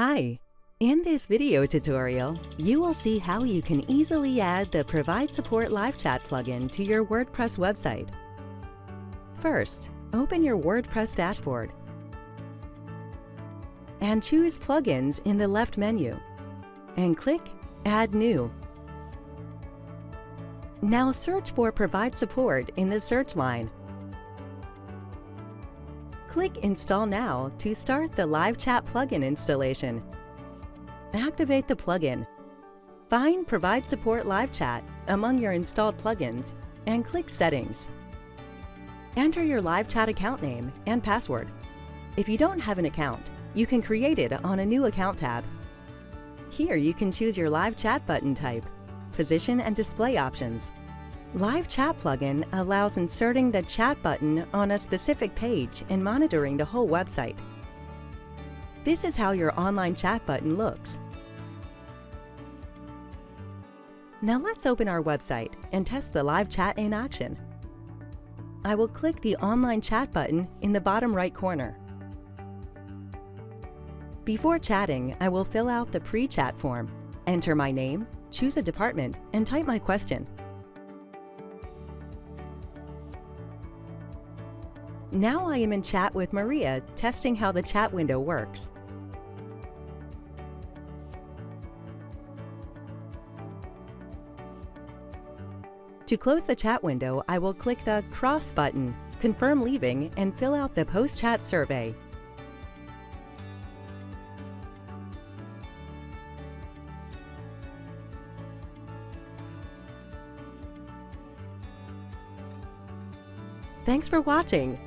Hi! In this video tutorial, you will see how you can easily add the Provide Support Live Chat plugin to your WordPress website. First, open your WordPress dashboard and choose Plugins in the left menu and click Add New. Now search for Provide Support in the search line. Click Install Now to start the Live Chat plugin installation. Activate the plugin. Find Provide Support Live Chat among your installed plugins and click Settings. Enter your live chat account name and password. If you don't have an account, you can create it on a new account tab. Here you can choose your live chat button type, position and display options. Live Chat plugin allows inserting the chat button on a specific page and monitoring the whole website. This is how your online chat button looks. Now let's open our website and test the live chat in action. I will click the online chat button in the bottom right corner. Before chatting, I will fill out the pre-chat form, enter my name, choose a department, and type my question. Now I am in chat with Maria, testing how the chat window works. To close the chat window, I will click the cross button, confirm leaving, and fill out the post-chat survey. Thanks for watching.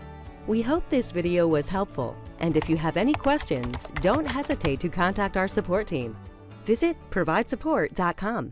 We hope this video was helpful, and if you have any questions, don't hesitate to contact our support team. Visit providesupport.com.